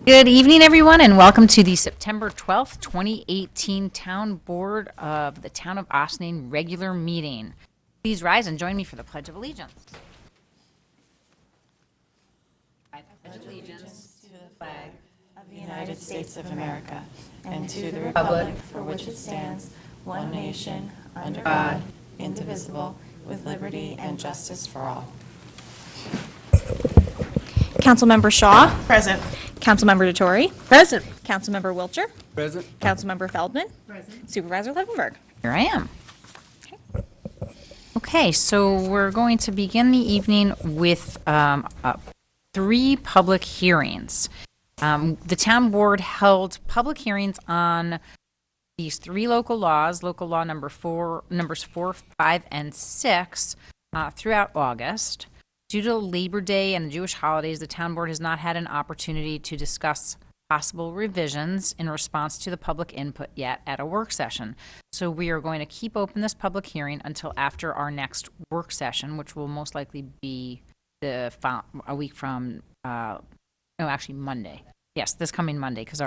Good evening, everyone, and welcome to the September 12th, 2018 Town Board of the Town of Ossining regular meeting. Please rise and join me for the Pledge of Allegiance. I pledge allegiance to the flag of the United States of America and to the republic for which it stands, one nation, under God, indivisible, with liberty and justice for all. Councilmember Shaw. Present. Councilmember DeTore. Present. Councilmember Wiltshire. Present. Councilmember Feldman. Present. Supervisor Levenberg. Here I am. Okay, so we're going to begin the evening with 3 public hearings. The town board held public hearings on these 3 local laws, local law numbers 4, 5, and 6, throughout August. Due to Labor Day and the Jewish holidays, the town board has not had an opportunity to discuss possible revisions in response to the public input yet at a work session. So we are going to keep open this public hearing until after our next work session, which will most likely be a week from, Monday. Yes, this coming Monday, because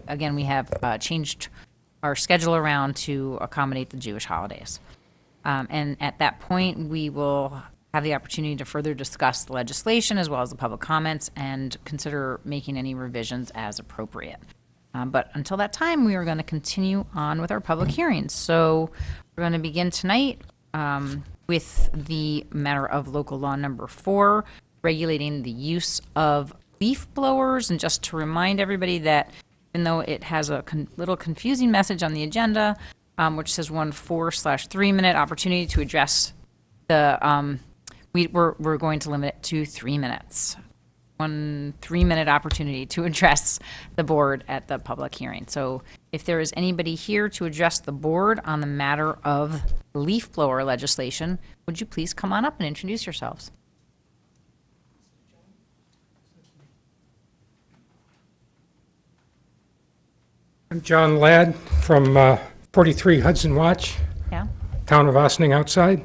again, we have changed our schedule around to accommodate the Jewish holidays. And at that point, we will have the opportunity to further discuss the legislation as well as the public comments and consider making any revisions as appropriate. But until that time, we are going to continue on with our public hearings. So we're going to begin tonight with the matter of local law number 4, regulating the use of leaf blowers. And just to remind everybody that even though it has a little confusing message on the agenda, which says 1 4/3 minute opportunity to address the we're going to limit it to 3 minutes. 1 3-minute opportunity to address the board at the public hearing. So if there is anybody here to address the board on the matter of leaf blower legislation, would you please come on up and introduce yourselves? I'm John Ladd from 43 Hudson Watch, Yeah. town of Ossining outside.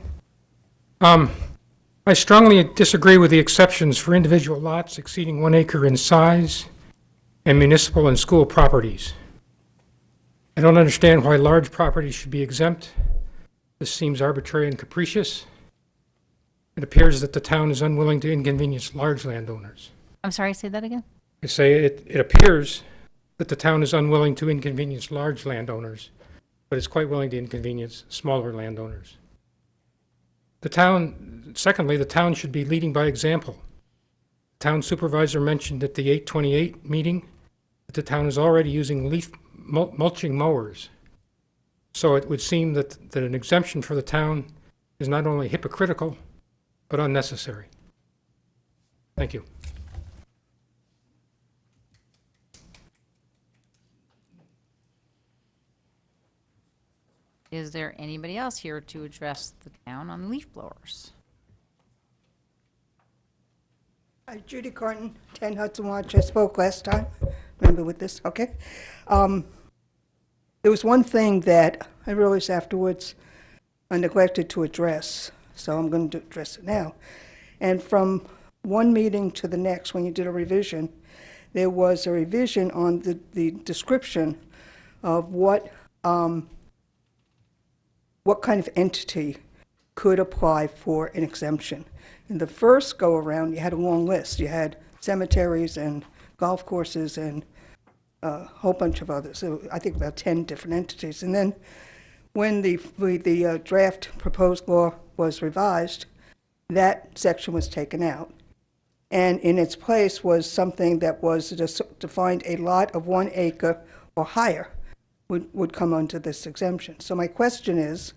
I strongly disagree with the exceptions for individual lots exceeding 1 acre in size and municipal and school properties. I don't understand why large properties should be exempt. This seems arbitrary and capricious. It appears that the town is unwilling to inconvenience large landowners. I'm sorry, say that again? I say it appears that the town is unwilling to inconvenience large landowners, but is quite willing to inconvenience smaller landowners. Secondly, the town should be leading by example. The town supervisor mentioned at the 8/28 meeting that the town is already using leaf mulching mowers. So it would seem that an exemption for the town is not only hypocritical, but unnecessary. Thank you. Is there anybody else here to address the town on leaf blowers? Hi, Judy Carton, 10 Hudson Watch. I spoke last time. Remember with this? Okay. There was one thing that I realized afterwards I neglected to address, so I'm going to address it now. And from one meeting to the next, when you did a revision, there was a revision on the description of what kind of entity could apply for an exemption. In the first go-around, you had a long list. You had cemeteries and golf courses and a whole bunch of others. So I think about 10 different entities. And then when the draft proposed law was revised, that section was taken out. And in its place was something that was defined a lot of 1 acre or higher would come under this exemption. So my question is,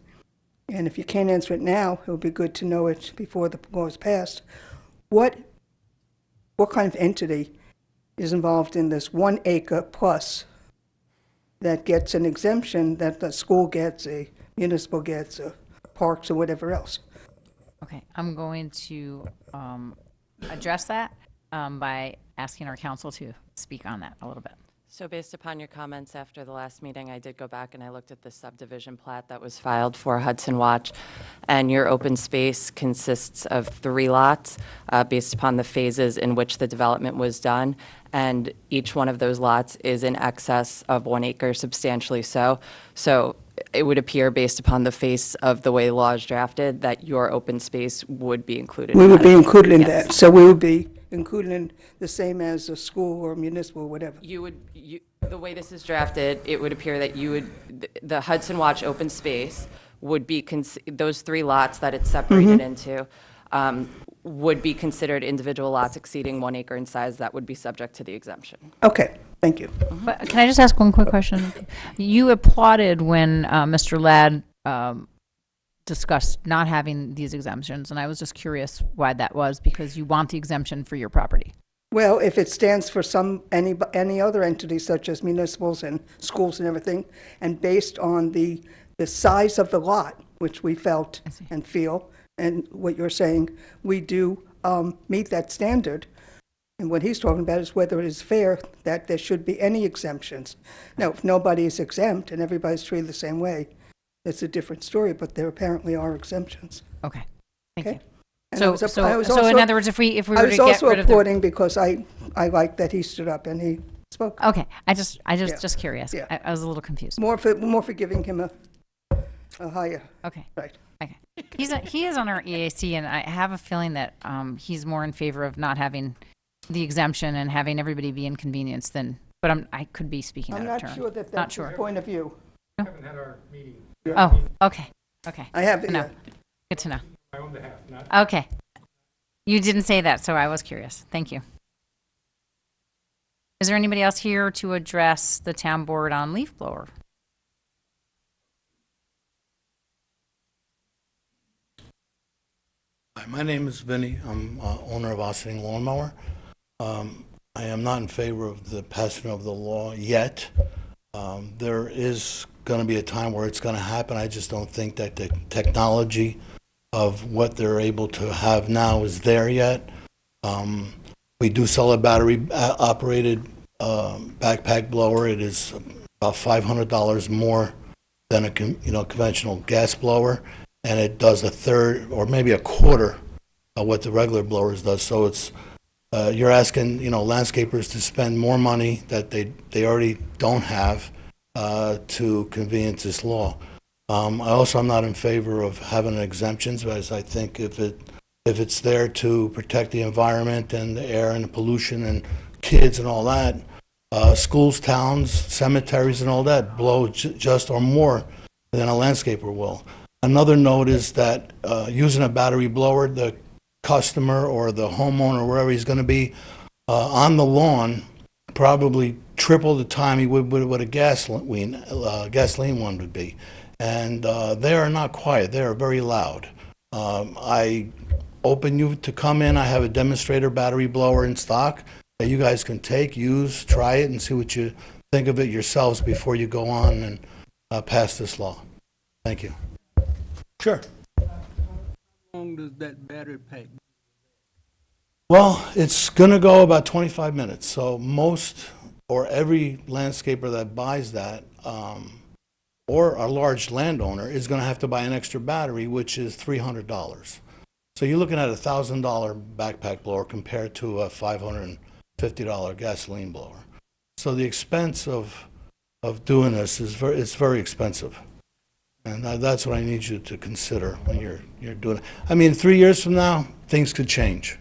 and if you can't answer it now, it would be good to know it before the law is passed, what kind of entity is involved in this 1 acre plus that gets an exemption that the school gets, a municipal gets, parks or whatever else? Okay, I'm going to address that by asking our council to speak on that a little bit. So based upon your comments after the last meeting, I did go back and I looked at the subdivision plat that was filed for Hudson Watch, and your open space consists of 3 lots based upon the phases in which the development was done, and each one of those lots is in excess of 1 acre, substantially so. So it would appear, based upon the face of the way the law is drafted, that your open space would be included. We in would that be as well. included in Yes. that, so we would be included in the same as a school or municipal, or whatever. The way this is drafted, it would appear that the Hudson Watch open space would be, those 3 lots that it's separated into, would be considered individual lots exceeding 1 acre in size that would be subject to the exemption. Okay, thank you. But can I just ask one quick question? You applauded when Mr. Ladd discussed not having these exemptions, and I was just curious why that was, because you want the exemption for your property. Well, if it stands for any other entity such as municipals and schools and everything, and based on the size of the lot, which we felt and feel, and what you're saying, we do meet that standard. And what he's talking about is whether it is fair that there should be any exemptions. Now, if nobody is exempt and everybody's treated the same way, it's a different story, but there apparently are exemptions. Okay, thank Okay? you. And I was So also- in other words, if we I were to was get also rid of the... applauding because I liked that he stood up and he spoke. Okay, just Yeah. curious. Yeah. I was a little confused. More for giving him a higher, Okay, right. okay. He is on our EAC, and I have a feeling that he's more in favor of not having the exemption and having everybody be inconvenienced than, but I could be speaking I'm out of turn. not sure that Not that's sure. his point of view. Haven't had our meeting. Oh, okay, okay. I have, No. yeah. Good to know. My own behalf, not. Okay. You didn't say that, so I was curious. Thank you. Is there anybody else here to address the town board on leaf blower? Hi, my name is Vinny. I'm owner of Ossining Lawnmower. I am not in favor of the passing of the law yet. There is going to be a time where it's going to happen. I just don't think that the technology of what they're able to have now is there yet. We do sell a battery-operated backpack blower. It is about $500 more than a conventional gas blower, and it does a third or maybe a quarter of what the regular blowers does. So it's you're asking landscapers to spend more money that they already don't have to convenience this law. I also am not in favor of having exemptions, because I think if it's there to protect the environment and the air and the pollution and kids and all that, schools, towns, cemeteries and all that blow just or more than a landscaper will. Another note is that using a battery blower, the customer or the homeowner, wherever he's going to be, on the lawn, probably triple the time he would with a gasoline one would be. And they are not quiet. They are very loud. I open you to come in. I have a demonstrator battery blower in stock that you guys can take, use, try it, and see what you think of it yourselves before you go on and pass this law. Thank you. Sure. How long does that battery pack? Well, it's going to go about 25 minutes. So most or every landscaper that buys that, or a large landowner, is going to have to buy an extra battery, which is $300. So you're looking at a $1,000 backpack blower compared to a $550 gasoline blower. So the expense of doing this is very expensive. And that's what I need you to consider when you're doing it. I mean, 3 years from now, things could change.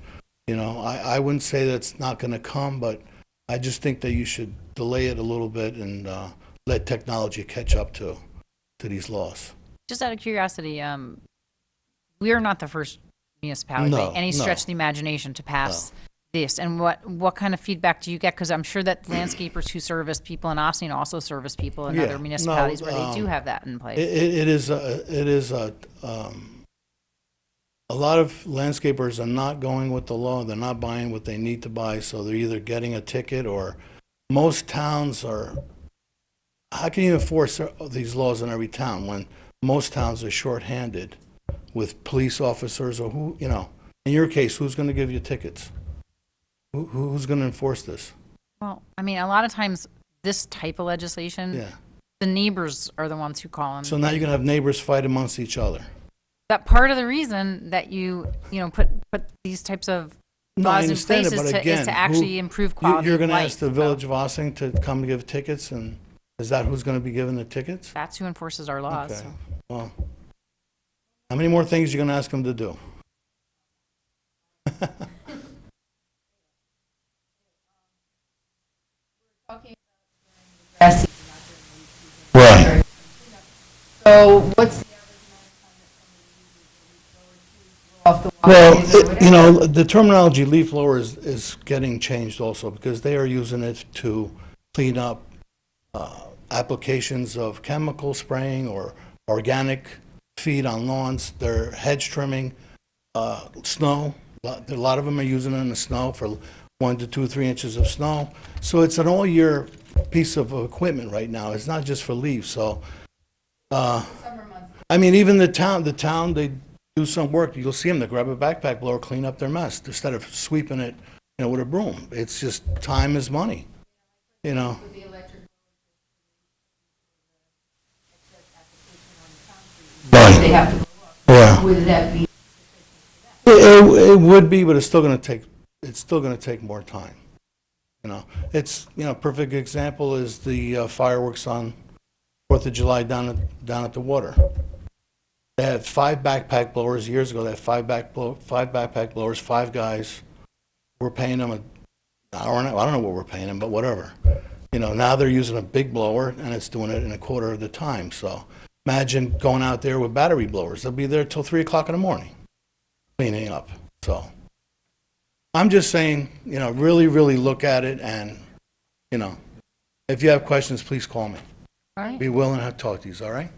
I wouldn't say that's not going to come, but I just think that you should delay it a little bit and let technology catch up to these laws. Just out of curiosity, we are not the first municipality by any stretch of the imagination to pass this. And what kind of feedback do you get? Because I'm sure that landscapers who service people in Austin also service people in other municipalities where they do have that in place. It is a lot of landscapers are not going with the law. They're not buying what they need to buy, so they're either getting a ticket, or most towns are. How can you enforce these laws in every town when most towns are shorthanded with police officers, or who, in your case, who's going to give you tickets? Who's going to enforce this? Well, I mean, a lot of times this type of legislation, Yeah. the neighbors are the ones who call them. So now you're gonna have neighbors fight amongst each other. That part of the reason that you know, put these types of No, I laws in understand place it, is but to, again, is to actually improve you- quality you're of gonna life. ask the Village of Ossining to come and give tickets, and is that who's gonna be giving the tickets? That's who enforces our laws. Okay, So. well, how many more things you gonna ask them to do? Right. So what's the off the Well, you know, the terminology leaf blower is getting changed also, because they are using it to clean up applications of chemical spraying or organic feed on lawns. They're hedge trimming, snow. A lot of them are using it in the snow for 1 to 2, 3 inches of snow. So it's an all-year piece of equipment right now. It's not just for leaves, so. I mean, even the town, they do some work. You'll see them, they grab a backpack blower, clean up their mess, instead of sweeping it, you know, with a broom. It's just, time is money, you know? They have to, Yeah. would that be? It would be, but it's still gonna take more time, you know? It's, you know, perfect example is the fireworks on 4th of July down at the water. They had 5 backpack blowers years ago. They had 5 backpack blowers, 5 guys. We're paying them I don't know what we're paying them, but whatever. You know, now they're using a big blower, and it's doing it in a quarter of the time. So imagine going out there with battery blowers. They'll be there till 3 o'clock in the morning, cleaning up. So I'm just saying, you know, really, really look at it, and, you know, if you have questions, please call me. All right. Be willing to talk to you, all right?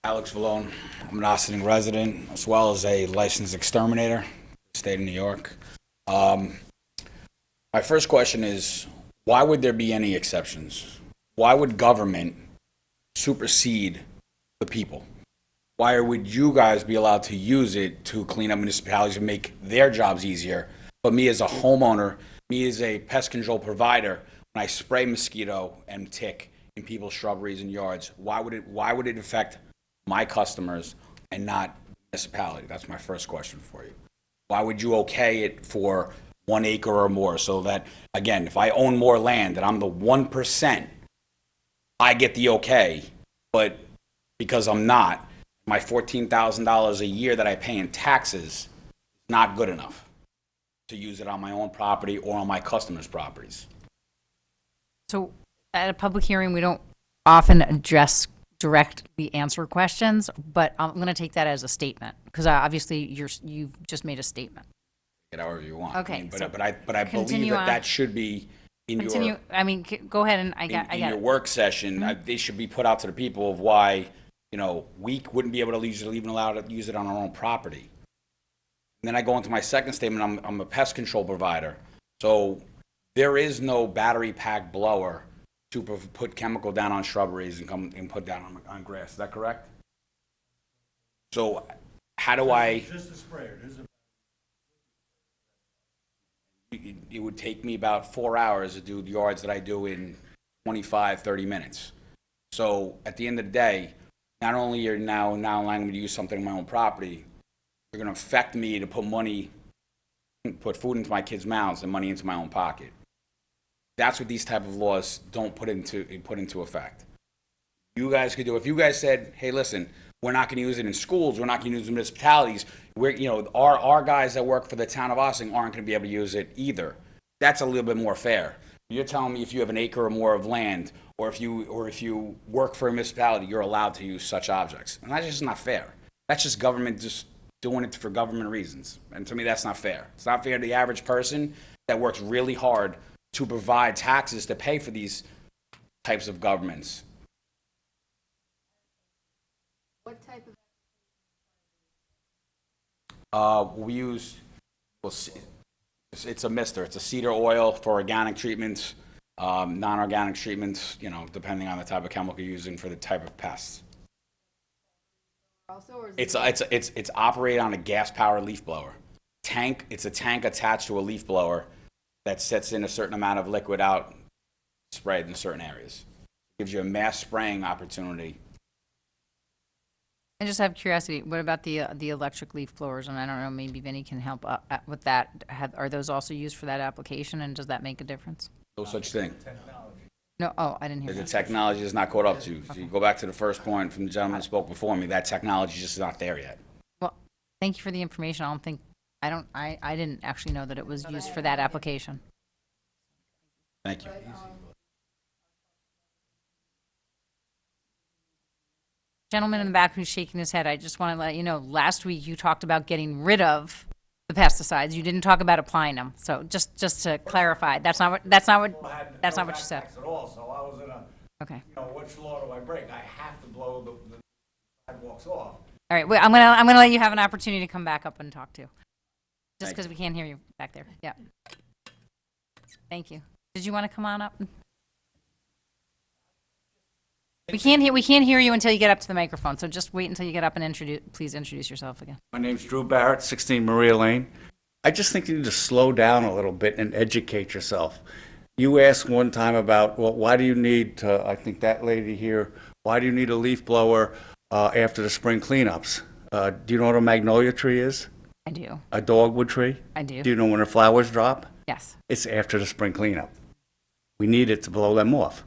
Alex Vallone. I'm an Ossining resident as well as a licensed exterminator in the state of New York. My first question is, why would there be any exceptions? Why would government supersede the people? Why would you guys be allowed to use it to clean up municipalities and make their jobs easier? But me as a homeowner, me as a pest control provider, when I spray mosquito and tick in people's shrubberies and yards, why would it affect my customers and not the municipality? That's my first question for you. Why would you okay it for 1 acre or more, so that, again, if I own more land and I'm the 1%, I get the okay, but because I'm not, my $14,000 a year that I pay in taxes is not good enough to use it on my own property or on my customers' properties. So at a public hearing, we don't often directly answer questions, but I'm going to take that as a statement, because obviously you've just made a statement. Get however you want. Okay, I mean, so but I believe continue that on. that should be in Continue. your I mean, go ahead, and I in got your it. work session. They should be put out to the people of why, you know, we wouldn't be able to use it, even allowed to use it on our own property. And then I go into my second statement. I'm a pest control provider, so there is no battery pack blower to put chemical down on shrubberies and come and put down on grass. Is that correct? So how do I? Just a sprayer. It would take me about 4 hours to do the yards that I do in 25, 30 minutes. So at the end of the day, not only are you now allowing me to use something on my own property, you're going to affect me to put food into my kids' mouths and money into my own pocket. That's what these type of laws don't put into effect. You guys could do, if you guys said, hey, listen, we're not going to use it in schools, we're not going to use it in municipalities, our guys that work for the town of Ossining aren't going to be able to use it either. That's a little bit more fair. You're telling me if you have an acre or more of land, or if you work for a municipality, you're allowed to use such objects. And that's just not fair. That's just government just doing it for government reasons. And to me, that's not fair. It's not fair to the average person that works really hard to provide taxes to pay for these types of governments. What type of? We use, it's a mister. It's a cedar oil for organic treatments, non-organic treatments, depending on the type of chemical you're using for the type of pests. also, or is it? It's operated on a gas-powered leaf blower. It's a tank attached to a leaf blower that sets in a certain amount of liquid out, sprayed in certain areas. Gives you a mass spraying opportunity. I just have curiosity, what about the electric leaf blowers? And I don't know, maybe Vinny can help with that. Are those also used for that application, and does that make a difference? No such thing. No, oh, I didn't hear The that. technology is not caught up to. If you go back to the first point from the gentleman who spoke before me, that technology just is not there yet. Well, thank you for the information. I didn't actually know that it was used for that application. Thank you. Gentleman in the back who's shaking his head, I just want to let you know, last week you talked about getting rid of the pesticides. You didn't talk about applying them. So just to clarify, that's not what you said. At all, so I was in a, Okay. which law do I break? I have to blow the sidewalks off. All right. Wait, I'm gonna let you have an opportunity to come back up and talk too. Just because we can't hear you back there. Yeah. Thank you. Did you want to come on up? We can't hear you until you get up to the microphone. So just wait until you get up and please introduce yourself again. My name's Drew Barrett, 16 Maria Lane. I just think you need to slow down a little bit and educate yourself. You asked one time about, well, why do you need, I think that lady here, why do you need a leaf blower after the spring cleanups? Do you know what a magnolia tree is? I do. A dogwood tree? I do. Do you know when the flowers drop? Yes. It's after the spring cleanup. We need it to blow them off.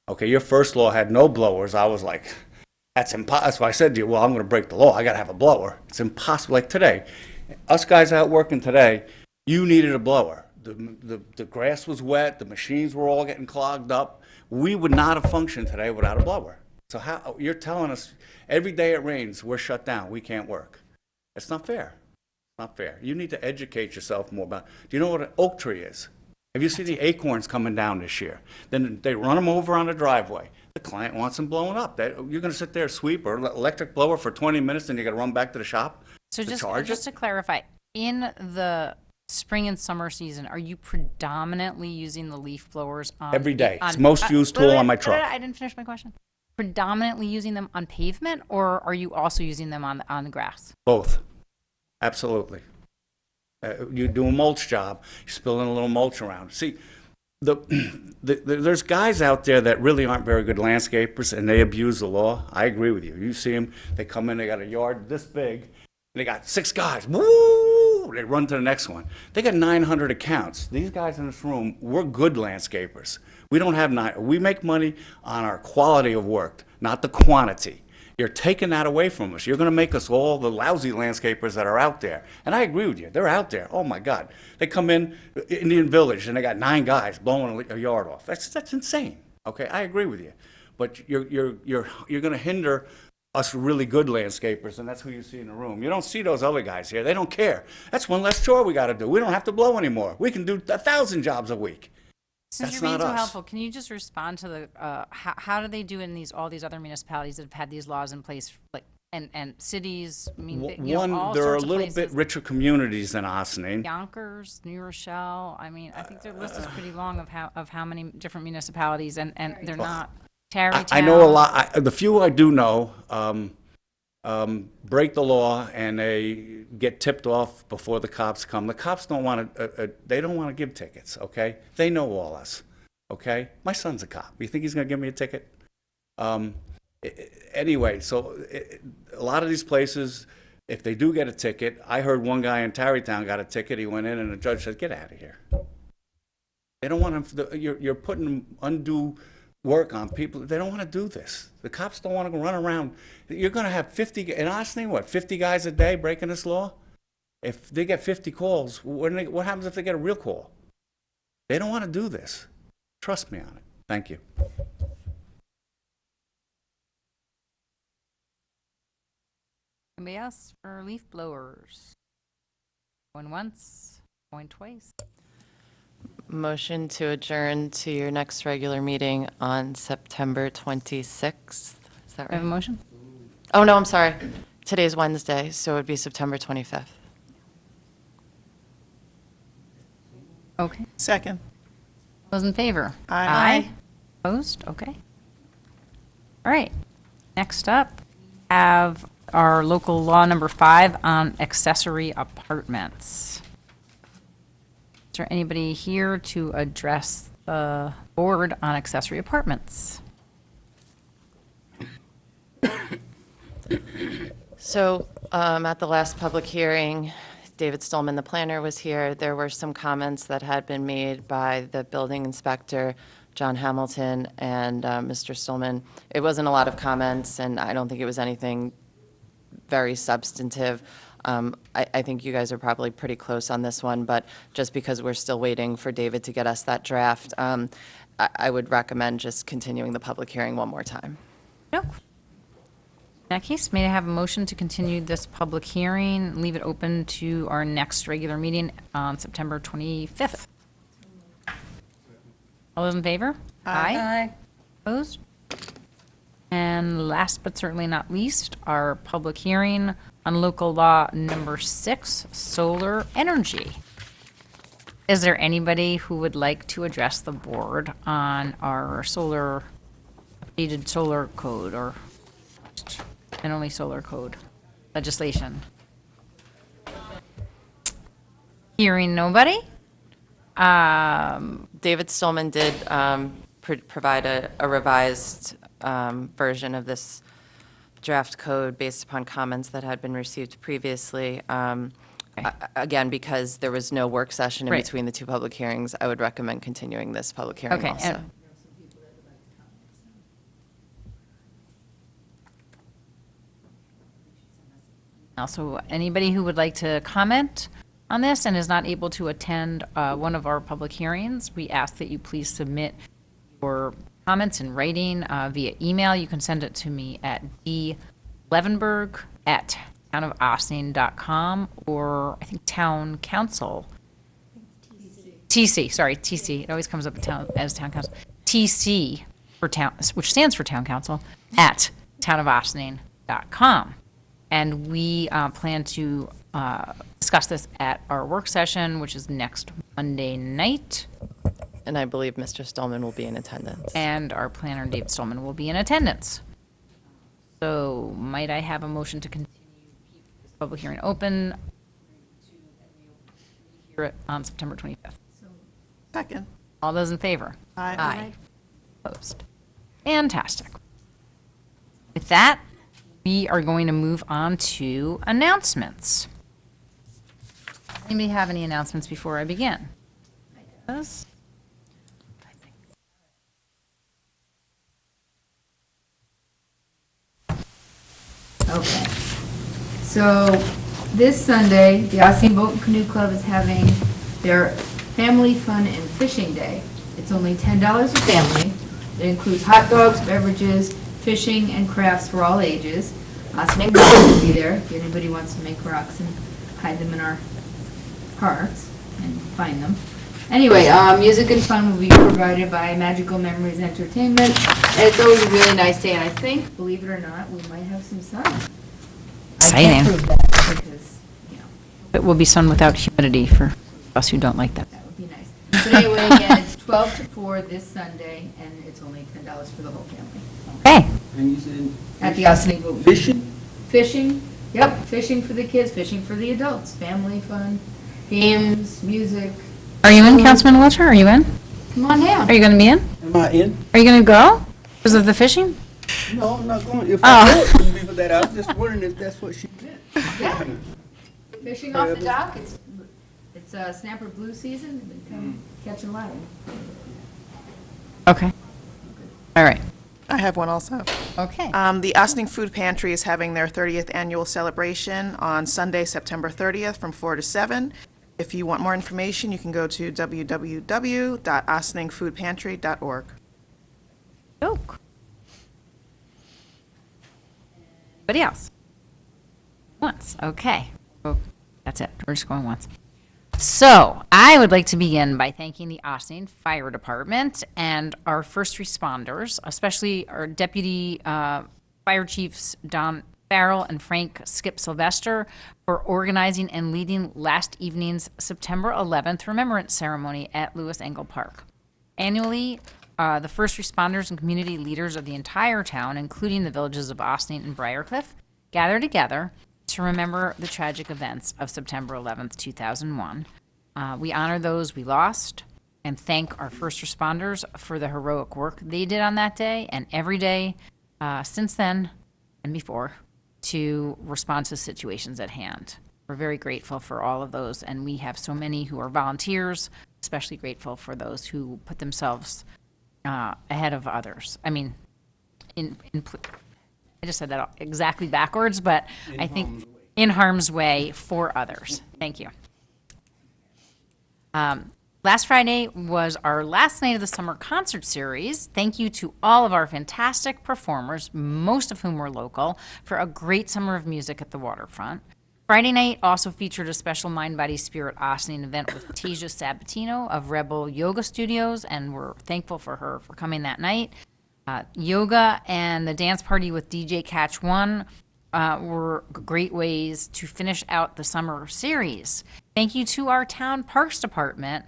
Okay, your first law had no blowers. I was like, that's impossible. That's why I said to you, well, I'm going to break the law. I got to have a blower. It's impossible. Like today, us guys out working today, you needed a blower. The grass was wet. The machines were all getting clogged up. We would not have functioned today without a blower. So how you're telling us every day it rains, we're shut down. We can't work. It's not fair. It's not fair. You need to educate yourself more about. Do you know what an oak tree is? Have you seen the acorns coming down this year? Then they run them over on the driveway. The client wants them blown up. You're going to sit there, sweep or electric blower for 20 minutes, and you're going to run back to the shop So to charge just it? to clarify, in the spring and summer season, are you predominantly using the leaf blowers on Every day. It's the most used tool on my truck. I didn't finish my question. Predominantly using them on pavement, or are you also using them on the grass? Both. Absolutely. You do a mulch job, you're spilling a little mulch around. See, there's guys out there that really aren't very good landscapers, and they abuse the law. I agree with you. You see them, they come in, they got a yard this big, and they got 6 guys. Woo! They run to the next one. They got 900 accounts. These guys in this room, we're good landscapers. We don't have we make money on our quality of work, not the quantity. You're taking that away from us. You're going to make us all the lousy landscapers that are out there. And I agree with you. They're out there. Oh, my God. They come in Indian Village, and they got 9 guys blowing a yard off. That's insane. Okay, I agree with you. But you're going to hinder us really good landscapers, and that's who you see in the room. You don't see those other guys here. They don't care. That's one less chore we got to do. We don't have to blow anymore. We can do 1,000 jobs a week. Since That's you're being not so us. helpful, can you just respond to the how do they do in all these other municipalities that have had these laws in place, like and cities? I mean, all There are a sorts of little places. bit richer communities than Ossining. Yonkers, New Rochelle. I mean, I think their list is pretty long of how many different municipalities, and they're not Tarrytown. I know a lot. The few I do know break the law, and they get tipped off before the cops come. The cops don't want to. They don't want to give tickets. Okay, they know all us. Okay, my son's a cop. You think he's going to give me a ticket? Anyway, so a lot of these places, if they do get a ticket, I heard one guy in Tarrytown got a ticket. He went in, and the judge said, "Get out of here." They don't want him. You're putting undue work on people. They don't want to do this. The cops don't want to run around. You're going to have 50, and honestly, 50 guys a day breaking this law? If they get 50 calls, what happens if they get a real call? They don't want to do this. Trust me on it. Thank you. Anybody else for leaf blowers? Going once, going twice. Motion to adjourn to your next regular meeting on September 26th. Is that Do I have a right? motion? Oh, no, I'm sorry. Today's Wednesday, so it would be September 25th. Okay. Second. Those in favor? Aye. Opposed? Okay. All right. Next up, have our local law number 5 on accessory apartments. Is there anybody here to address the board on accessory apartments? So at the last public hearing, David Stolman, the planner, was here. There were some comments that had been made by the building inspector, John Hamilton, and Mr. Stolman. It wasn't a lot of comments, and I don't think it was anything very substantive. I think you guys are probably pretty close on this one, but just because we're still waiting for David to get us that draft, I would recommend just continuing the public hearing one more time. No. In that case, may I have a motion to continue this public hearing, leave it open to our next regular meeting on September 25th? All those in favor? Aye. Opposed? And last but certainly not least, our public hearing on local law number 6, solar energy. Is there anybody who would like to address the board on our updated solar code or and only solar code legislation? Hearing nobody? David Stolman did provide a revised version of this draft code based upon comments that had been received previously. Again, because there was no work session in Right. between the two public hearings, I would recommend continuing this public hearing Okay, also. and- Also, anybody who would like to comment on this and is not able to attend one of our public hearings, we ask that you please submit your comments in writing via email. You can send it to me at dlevenberg@townofaustining.com or I think town council. TC, sorry, TC. It always comes up as town council. TC for town, which stands for town council, at townofaustining.com. And we plan to discuss this at our work session, which is next Monday night. And I believe Mr. Stolman will be in attendance. And our planner, David Stolman, will be in attendance. So might I have a motion to continue keep this public hearing open to hear it on September 25th? Second. All those in favor? Aye. Opposed? Fantastic. With that, we are going to move on to announcements. Anybody have any announcements before I begin? Yes? Okay. So this Sunday, the Austin Boat and Canoe Club is having their Family Fun and Fishing Day. It's only $10 a family. It includes hot dogs, beverages, fishing, and crafts for all ages. Snake will be there if anybody wants to make rocks and hide them in our parks and find them. Anyway, music and fun will be provided by Magical Memories Entertainment. And it's always a really nice day, and I think, believe it or not, we might have some sun. I can't Exciting. prove that because, you know, It will be sun without humidity for us who don't like that. that would be nice. But anyway, again, it's 12 to 4 this Sunday, and it's only $10 for the whole family. Okay. And you said At the Austin Boat. fishing? Fishing, yep, fishing for the kids, fishing for the adults, family fun, games, music. Are you in, Councilman Wiltshire? Are you in? Come on down. Are you going to be in? Am I in? Are you going to go? Because of the fishing? No, I'm not going. If Oh. I would be for that, I was just wondering if that's what she meant. Yeah. Fishing off the dock, it's snapper blue season, they come catching a lot of them. Okay. All right. I have one also. Okay. The Ossining Food Pantry is having their 30th annual celebration on Sunday, September 30th from 4 to 7. If you want more information, you can go to www.ossiningfoodpantry.org. Joke. Anybody else? Once. Okay. Oh, that's it. We're just going once. So, I would like to begin by thanking the Ossining Fire Department and our first responders, especially our Deputy Fire Chiefs Don Farrell and Frank Skip Sylvester, for organizing and leading last evening's September 11th Remembrance Ceremony at Lewis Engle Park. Annually, the first responders and community leaders of the entire town, including the villages of Ossining and Briarcliff, gather together to remember the tragic events of September 11th, 2001. We honor those we lost and thank our first responders for the heroic work they did on that day and every day since then and before to respond to situations at hand. We're very grateful for all of those, and we have so many who are volunteers, especially grateful for those who put themselves ahead of others. I mean, I just said that exactly backwards, but I think in harm's way for others. Thank you. Last Friday was our last night of the summer concert series. Thank you to all of our fantastic performers, most of whom were local, for a great summer of music at the waterfront. Friday night also featured a special Mind, Body, Spirit Ossining event with Tasia Sabatino of Rebel Yoga Studios, and we're thankful for her for coming that night. Yoga and the dance party with DJ Catch One were great ways to finish out the summer series. Thank you to our town parks department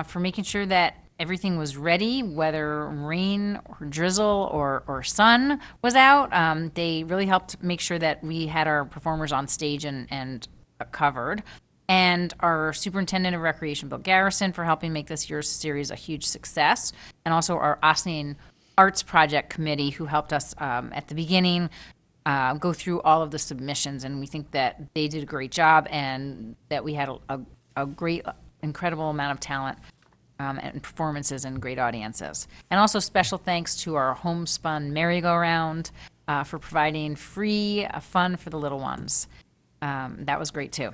for making sure that everything was ready, whether rain or drizzle or sun was out. They really helped make sure that we had our performers on stage and covered. And our superintendent of recreation, Bill Garrison, for helping make this year's series a huge success. And also our Ossining Arts Project Committee, who helped us at the beginning go through all of the submissions. And we think that they did a great job and that we had a great, incredible amount of talent and performances and great audiences. And also special thanks to our homespun merry-go-round for providing free fun for the little ones. That was great too.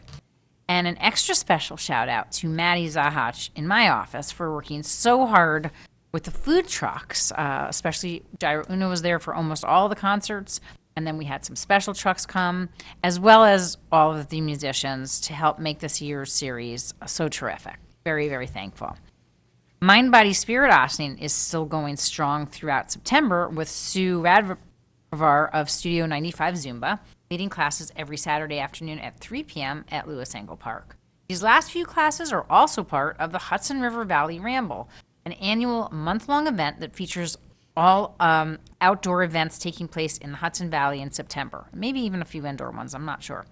And an extra special shout out to Maddie Zahach in my office for working so hard with the food trucks, especially Gyro Uno was there for almost all the concerts. And then we had some special trucks come, as well as all of the musicians to help make this year's series so terrific. Very, very thankful. Mind, Body, Spirit Ossining is still going strong throughout September with Sue Radvar of Studio 95 Zumba, leading classes every Saturday afternoon at 3 p.m. at Lewis Angle Park. These last few classes are also part of the Hudson River Valley Ramble, an annual month-long event that features all outdoor events taking place in the Hudson Valley in September, maybe even a few indoor ones, I'm not sure.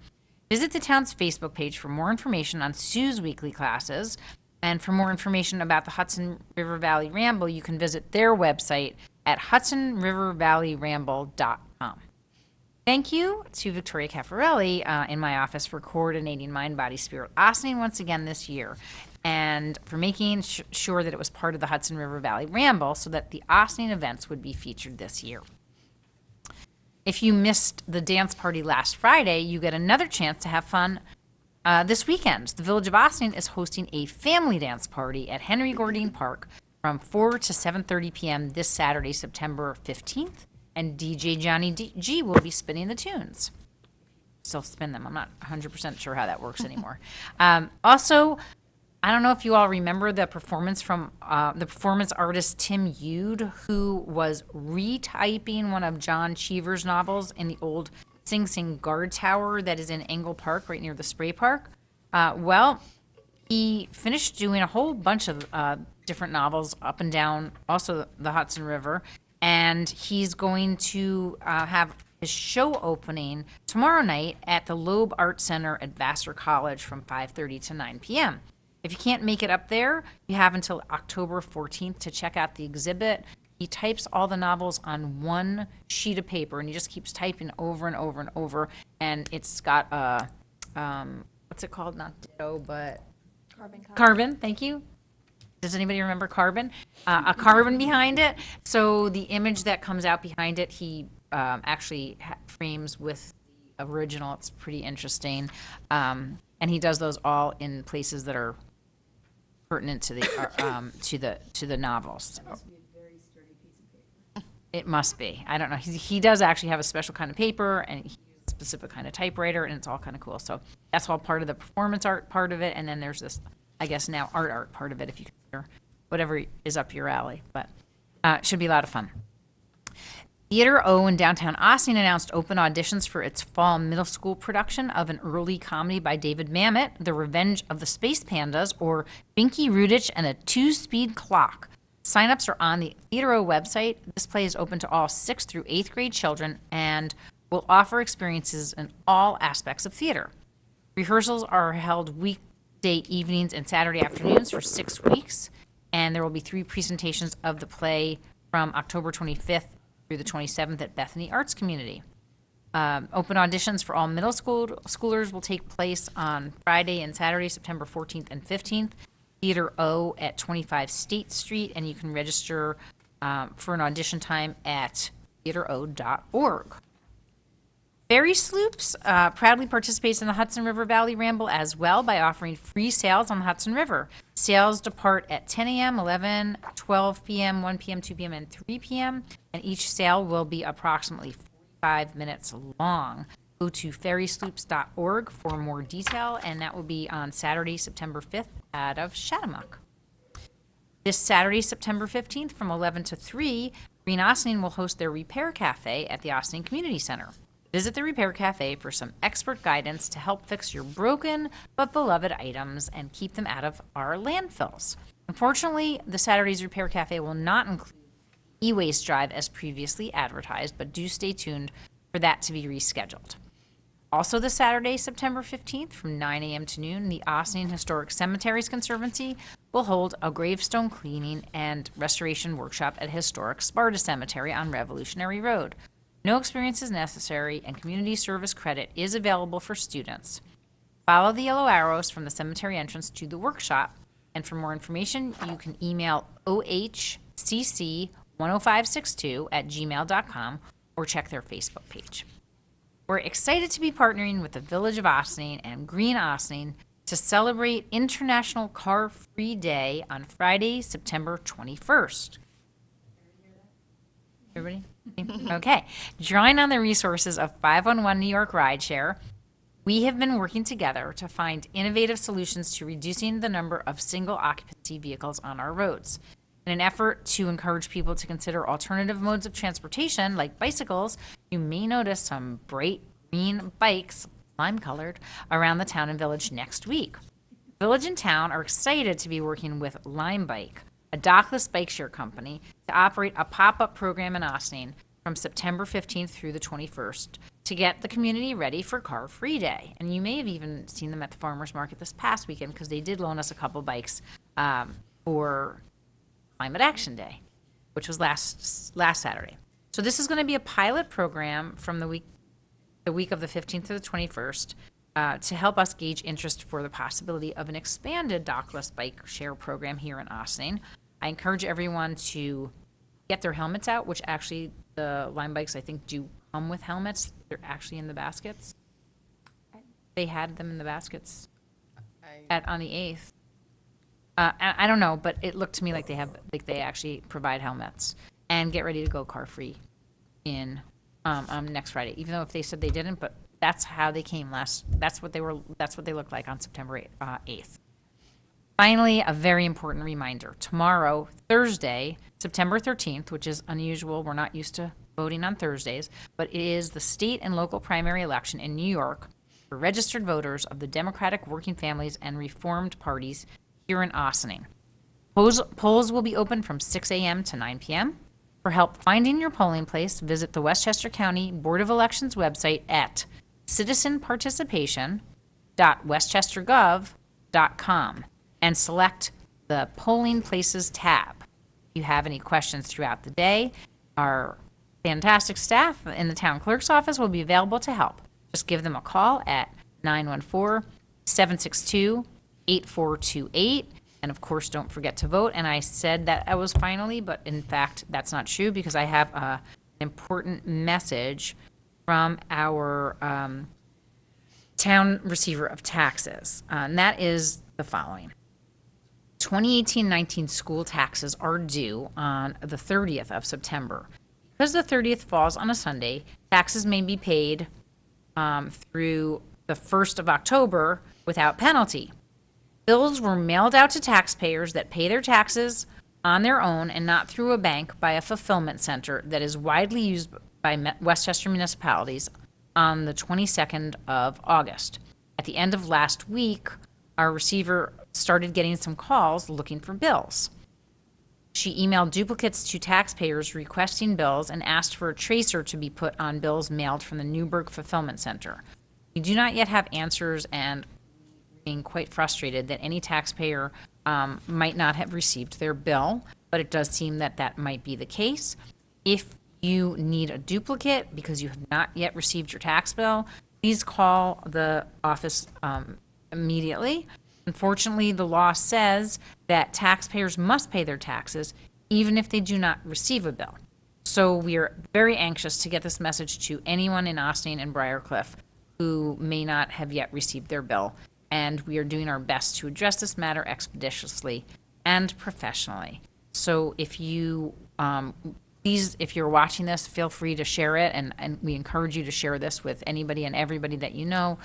Visit the town's Facebook page for more information on Sue's weekly classes. And for more information about the Hudson River Valley Ramble, you can visit their website at hudsonrivervalleyramble.com. Thank you to Victoria Caffarelli in my office for coordinating Mind, Body, Spirit Ossining once again this year, and for making sure that it was part of the Hudson River Valley Ramble so that the Ossining events would be featured this year. If you missed the dance party last Friday, you get another chance to have fun this weekend. The Village of Ossining is hosting a family dance party at Henry Gordine Park from 4 to 7:30 p.m. this Saturday, September 15th, and DJ Johnny G will be spinning the tunes. Still spin them. I'm not 100% sure how that works anymore. Also, I don't know if you all remember the performance from the performance artist Tim Yude, who was retyping one of John Cheever's novels in the old Sing Sing guard tower that is in Engle Park, right near the spray park. Well, he finished doing a whole bunch of different novels up and down, also the Hudson River, and he's going to have his show opening tomorrow night at the Loeb Art Center at Vassar College from 5:30 to 9 p.m. If you can't make it up there, you have until October 14th to check out the exhibit. He types all the novels on one sheet of paper, and he just keeps typing over and over and over. And it's got a, what's it called? Not ditto, but carbon. Thank you. Does anybody remember carbon? A carbon behind it. So the image that comes out behind it, he actually frames with the original. It's pretty interesting. And he does those all in places that are pertinent to the to the novels. It must be. I don't know. He does actually have a special kind of paper and he uses a specific kind of typewriter, and it's all kind of cool. So that's all part of the performance art part of it. And then there's this, I guess now art part of it, if you consider whatever is up your alley. But it should be a lot of fun. Theater O in downtown Austin announced open auditions for its fall middle school production of an early comedy by David Mamet, The Revenge of the Space Pandas, or Binky Rudich and a Two-Speed Clock. Sign-ups are on the Theater O website. This play is open to all 6th through 8th grade children, and will offer experiences in all aspects of theater. Rehearsals are held weekday evenings and Saturday afternoons for 6 weeks, and there will be 3 presentations of the play from October 25th through the 27th at Bethany Arts Community. Open auditions for all middle schoolers will take place on Friday and Saturday, September 14th and 15th. Theater O at 25 State Street, and you can register for an audition time at theatero.org. Ferry Sloops proudly participates in the Hudson River Valley Ramble as well by offering free sails on the Hudson River. Sails depart at 10 a.m., 11, 12 p.m., 1 p.m., 2 p.m., and 3 p.m., and each sail will be approximately 45 minutes long. Go to ferrysloops.org for more detail, and that will be on Saturday, September 5th out of Chatham-Uck. This Saturday, September 15th from 11 to 3, Green Ossining will host their Repair Cafe at the Ossining Community Center. Visit the Repair Cafe for some expert guidance to help fix your broken but beloved items and keep them out of our landfills. Unfortunately, the Saturday's Repair Cafe will not include e-waste drive as previously advertised, but do stay tuned for that to be rescheduled. Also this Saturday, September 15th, from 9 a.m. to noon, the Ossining Historic Cemeteries Conservancy will hold a gravestone cleaning and restoration workshop at historic Sparta Cemetery on Revolutionary Road. No experience is necessary, and community service credit is available for students. Follow the yellow arrows from the cemetery entrance to the workshop, and for more information, you can email ohcc10562@gmail.com or check their Facebook page. We're excited to be partnering with the Village of Ossining and Green Ossining to celebrate International Car-Free Day on Friday, September 21st. Everybody? Okay. Drawing on the resources of 511 New York Rideshare, we have been working together to find innovative solutions to reducing the number of single occupancy vehicles on our roads. In an effort to encourage people to consider alternative modes of transportation, like bicycles, you may notice some bright green bikes, lime-colored, around the town and village next week. Village and town are excited to be working with Lime Bike, a dockless bike share company, to operate a pop-up program in Ossining from September 15th through the 21st to get the community ready for Car-Free Day. And you may have even seen them at the farmers market this past weekend because they did loan us a couple bikes for Climate Action Day, which was last Saturday. So this is going to be a pilot program from the week of the 15th to the 21st to help us gauge interest for the possibility of an expanded dockless bike share program here in Ossining. I encourage everyone to get their helmets out, which actually the Lime bikes, I think, do come with helmets. They're actually in the baskets. They had them in the baskets on the 8th. I don't know, but it looked to me like they actually provide helmets. And get ready to go car free in next Friday. Even though if they said they didn't, but that's how they came last. That's what they looked like on September 8th. Finally, a very important reminder. Tomorrow, Thursday, September 13th, which is unusual. We're not used to voting on Thursdays, but it is the state and local primary election in New York for registered voters of the Democratic Working Families and Reformed parties here in Ossining. Polls will be open from 6 a.m. to 9 p.m. For help finding your polling place, visit the Westchester County Board of Elections website at citizenparticipation.westchestergov.com and select the Polling Places tab. If you have any questions throughout the day, our fantastic staff in the town clerk's office will be available to help. Just give them a call at 914-762-8428. And of course, don't forget to vote. And I said that I was finally, but in fact, that's not true because I have an important message from our town receiver of taxes. And that is the following. 2018-19 school taxes are due on the 30th of September. Because the 30th falls on a Sunday, taxes may be paid through the 1st of October without penalty. Bills were mailed out to taxpayers that pay their taxes on their own and not through a bank by a fulfillment center that is widely used by Westchester municipalities on the 22nd of August. At the end of last week, our receiver started getting some calls looking for bills. She emailed duplicates to taxpayers requesting bills and asked for a tracer to be put on bills mailed from the Newburgh Fulfillment Center. We do not yet have answers and being quite frustrated that any taxpayer might not have received their bill, but it does seem that that might be the case. If you need a duplicate because you have not yet received your tax bill, please call the office immediately. Unfortunately, the law says that taxpayers must pay their taxes even if they do not receive a bill. So we are very anxious to get this message to anyone in Austin and Briarcliff who may not have yet received their bill. And we are doing our best to address this matter expeditiously and professionally. So if you, please, if you're watching this, feel free to share it. And we encourage you to share this with anybody and everybody that you know.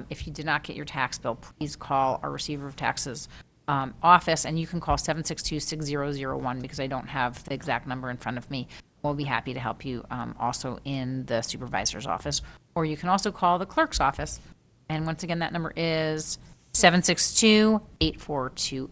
If you did not get your tax bill, please call our Receiver of Taxes office, and you can call 762-6001 because I don't have the exact number in front of me. We'll be happy to help you also in the supervisor's office. Or you can also call the clerk's office. And once again, that number is 762-8428.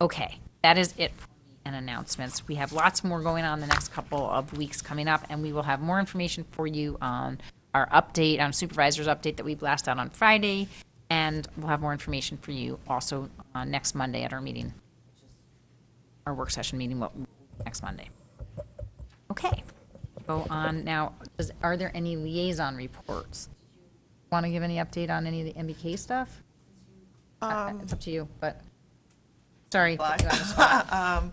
Okay, that is it for me and announcements. We have lots more going on the next couple of weeks coming up, and we will have more information for you on our update, on supervisor's update that we blast out on Friday, and we'll have more information for you also next Monday at our meeting, our work session meeting next Monday. Okay, go on now. Are there any liaison reports? Want to give any update on any of the MBK stuff? It's up to you, but sorry. Put you on the spot.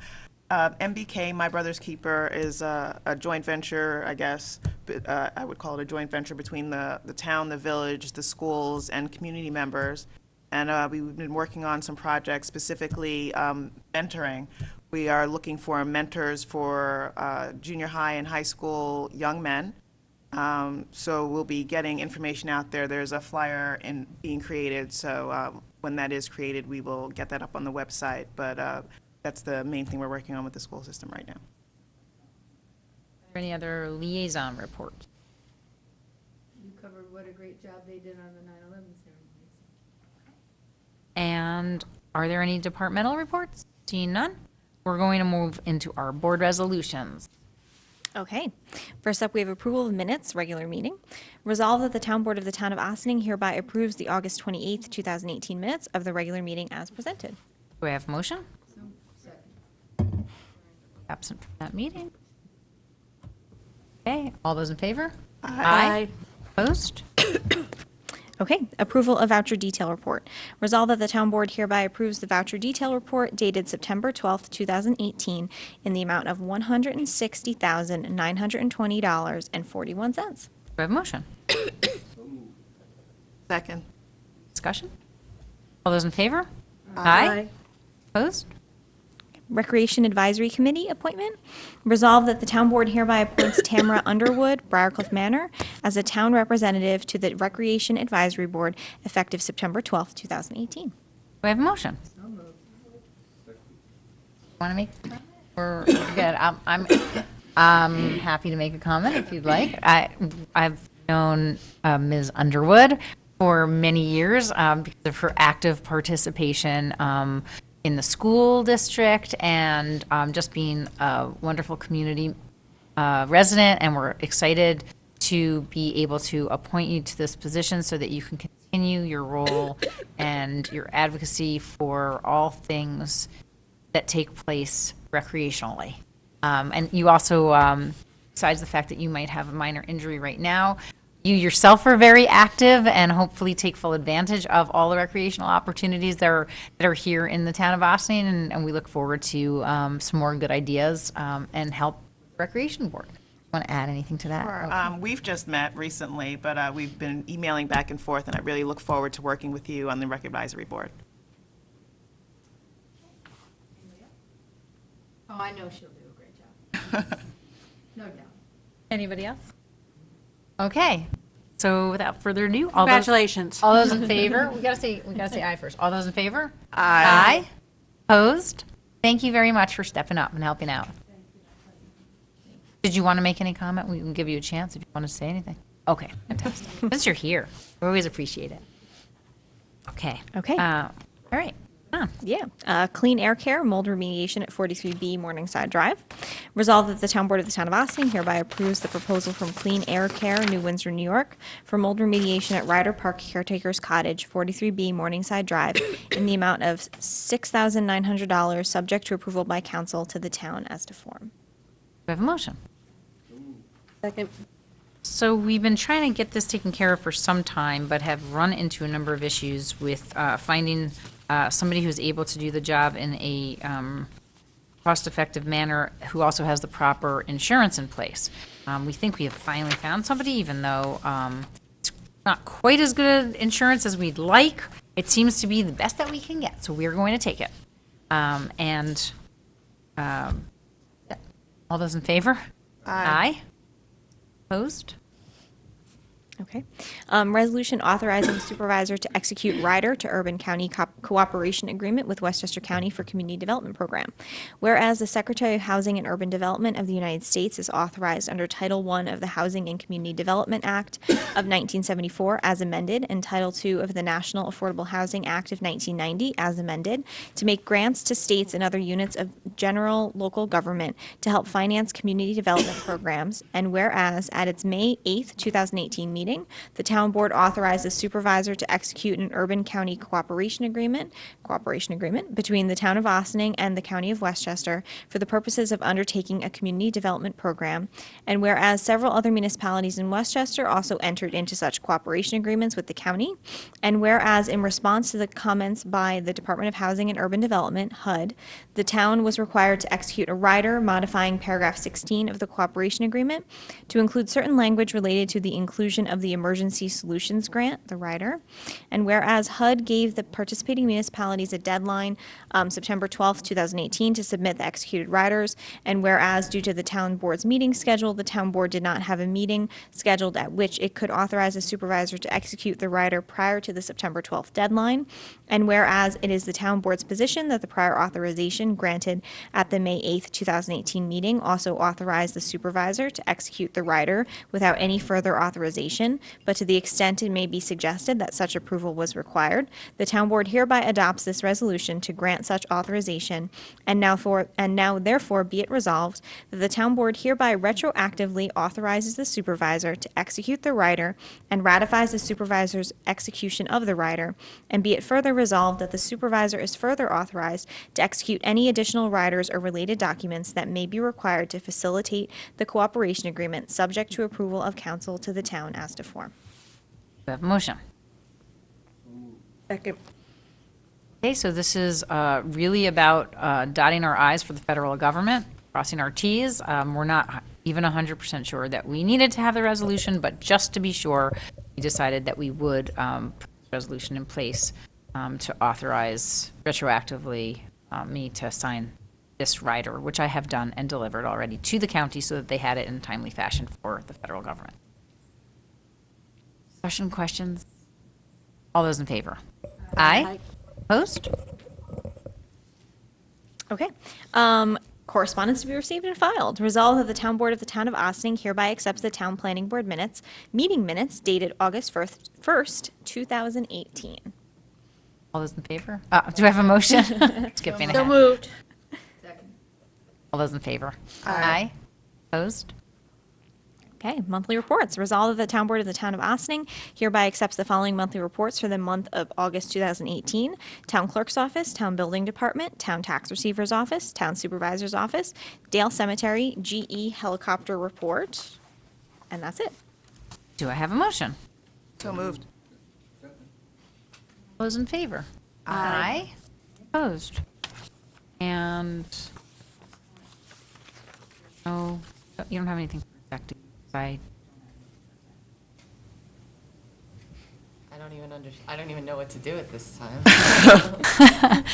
MBK, My Brother's Keeper, is a joint venture, I guess. I would call it a joint venture between the town, the village, the schools, and community members. And we've been working on some projects, specifically mentoring. We are looking for mentors for junior high and high school young men. So we'll be getting information out there. There's a flyer being created, so when that is created, we will get that up on the website. But that's the main thing we're working on with the school system right now. Are there any other liaison reports? You covered what a great job they did on the 9/11 ceremonies. And are there any departmental reports? Seeing none, we're going to move into our board resolutions. Okay. First up, we have approval of minutes, regular meeting. Resolved that the Town Board of the Town of Ossining hereby approves the August 28th, 2018 minutes of the regular meeting as presented. Do I have a motion? Second. Absent from that meeting. Okay, all those in favor? Aye. Opposed? Okay, approval of voucher detail report. Resolved that the town board hereby approves the voucher detail report dated September 12th, 2018 in the amount of $160,920.41. Do I have a motion? Second. Discussion? All those in favor? Aye. Opposed? Recreation Advisory Committee appointment. Resolved that the town board hereby appoints Tamara Underwood, Briarcliff Manor, as a town representative to the Recreation Advisory Board effective September 12th, 2018. Do I have a motion? So moved. Want to make a comment? Or good? I'm happy to make a comment if you'd like. I've known Ms. Underwood for many years because of her active participation in the school district and just being a wonderful community resident, and we're excited to be able to appoint you to this position so that you can continue your role and your advocacy for all things that take place recreationally. And you also, besides the fact that you might have a minor injury right now, you yourself are very active and hopefully take full advantage of all the recreational opportunities that are here in the town of Ossining, and we look forward to some more good ideas and help the Recreation Board. Want to add anything to that? Sure. We've just met recently, but we've been emailing back and forth, and I really look forward to working with you on the Rec Advisory Board. Oh, I know she'll do a great job. No doubt. Anybody else? Okay, so without further ado, Congratulations. All those in favor? We gotta say aye first. All those in favor? Aye. Aye. Opposed? Thank you very much for stepping up and helping out. Did you want to make any comment? We can give you a chance if you want to say anything. Okay, fantastic. Since you're here, we always appreciate it. Okay. Okay. All right. Clean air care, mold remediation at 43B Morningside Drive. Resolved that the Town Board of the Town of Ossining hereby approves the proposal from Clean Air Care, New Windsor, New York, for mold remediation at Ryder Park Caretaker's Cottage, 43B Morningside Drive, in the amount of $6,900, subject to approval by council to the town as to form. Do I have a motion? Second. So we've been trying to get this taken care of for some time, but have run into a number of issues with finding somebody who's able to do the job in a cost-effective manner, who also has the proper insurance in place. We think we have finally found somebody, even though it's not quite as good insurance as we'd like. It seems to be the best that we can get, so we're going to take it. All those in favor? Aye. Opposed? Okay. Resolution authorizing supervisor to execute rider to Urban County Cooperation Agreement with Westchester County for Community Development Program. Whereas the Secretary of Housing and Urban Development of the United States is authorized under Title I of the Housing and Community Development Act of 1974 as amended, and Title II of the National Affordable Housing Act of 1990 as amended, to make grants to states and other units of general local government to help finance community development programs. And whereas at its May 8th, 2018 meeting, the town board authorized the supervisor to execute an urban county cooperation agreement between the town of Ossining and the county of Westchester for the purposes of undertaking a community development program. And whereas several other municipalities in Westchester also entered into such cooperation agreements with the county, and whereas in response to the comments by the Department of Housing and Urban Development, HUD, the town was required to execute a rider modifying paragraph 16 of the cooperation agreement to include certain language related to the inclusion of the Emergency Solutions Grant, the rider. And whereas HUD gave the participating municipalities a deadline, September 12th, 2018, to submit the executed riders, and whereas due to the town board's meeting schedule, the town board did not have a meeting scheduled at which it could authorize a supervisor to execute the rider prior to the September 12th deadline, and whereas it is the town board's position that the prior authorization granted at the May 8th, 2018 meeting also authorized the supervisor to execute the rider without any further authorization, but to the extent it may be suggested that such approval was required, the town board hereby adopts this resolution to grant such authorization, and now therefore be it resolved that the town board hereby retroactively authorizes the supervisor to execute the rider and ratifies the supervisor's execution of the rider, and be it further resolved that the supervisor is further authorized to execute any additional riders or related documents that may be required to facilitate the cooperation agreement, subject to approval of council to the town as to form. Do I have a motion? Second. Okay, so this is really about dotting our i's for the federal government, crossing our t's. We're not even 100% sure that we needed to have the resolution, but just to be sure, we decided that we would put the resolution in place to authorize retroactively me to sign this rider, which I have done and delivered already to the county so that they had it in a timely fashion for the federal government. Discussion, questions? All those in favor? Aye. Opposed? Okay. Correspondence to be received and filed. Resolved that the town board of the town of Ossining hereby accepts the town planning board meeting minutes dated August 1st, 2018. All those in favor? Do I have a motion? Skipping So ahead. moved. All those in favor? Aye. Opposed? Okay, monthly reports. Resolved that the town board of the town of Ossining hereby accepts the following monthly reports for the month of August 2018. Town clerk's office, town building department, town tax receiver's office, town supervisor's office, Dale Cemetery, GE helicopter report, and that's it. Do I have a motion? So moved. All those in favor? Aye. Opposed? And, no, you don't have anything to protect. I I don't even know what to do at this time.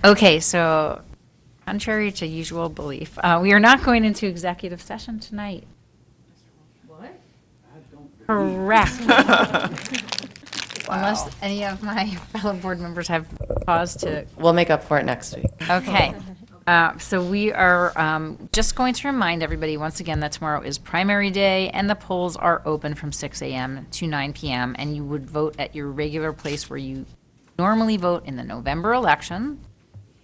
Okay, so contrary to usual belief, we are not going into executive session tonight. What? Correct. Unless any of my fellow board members have cause to. We'll make up for it next week. Okay. So we are just going to remind everybody once again that tomorrow is primary day and the polls are open from 6 a.m. to 9 p.m. and you would vote at your regular place where you normally vote in the November election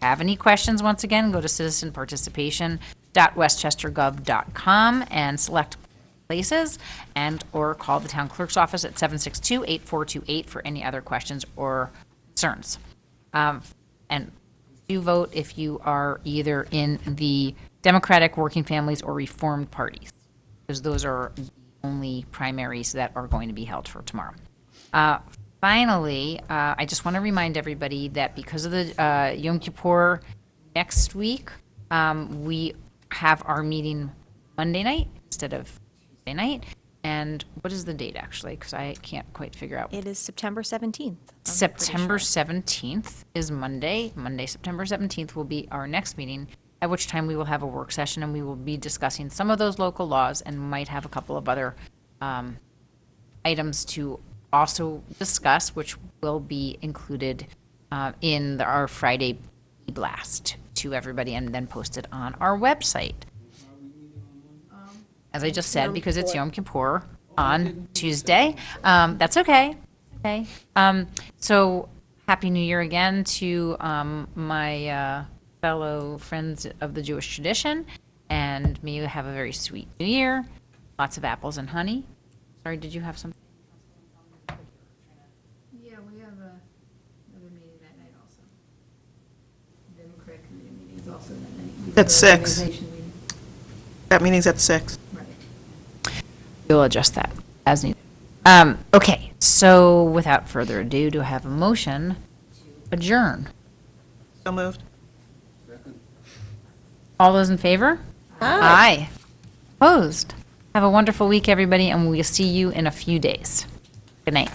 have any questions, once again, go to citizenparticipation.westchestergov.com and select places or call the town clerk's office at 762-8428 for any other questions or concerns. And do vote if you are either in the Democratic, Working Families, or Reformed parties, because those are the only primaries that are going to be held for tomorrow. Finally, I just want to remind everybody that because of the Yom Kippur next week, we have our meeting Monday night instead of Tuesday night. And what is the date, actually? Because I can't quite figure out. It is September 17th. September 17th is Monday. Monday, September 17th will be our next meeting, at which time we will have a work session and we will be discussing some of those local laws and might have a couple of other items to also discuss, which will be included in our Friday blast to everybody and then posted on our website. As I just said, because it's Yom Kippur on Tuesday. That's okay. Okay. So Happy New Year again to my fellow friends of the Jewish tradition, and may you have a very sweet New Year. Lots of apples and honey. Sorry, did you have something? Yeah, we have another meeting that night also. Democratic committee meetings also that night. At 6. Organization meeting. That meeting's at 6. Right. We'll adjust that as needed. Okay, so without further ado, do I have a motion to adjourn? So moved. All those in favor? Aye. Opposed? Have a wonderful week, everybody, and we'll see you in a few days. Good night.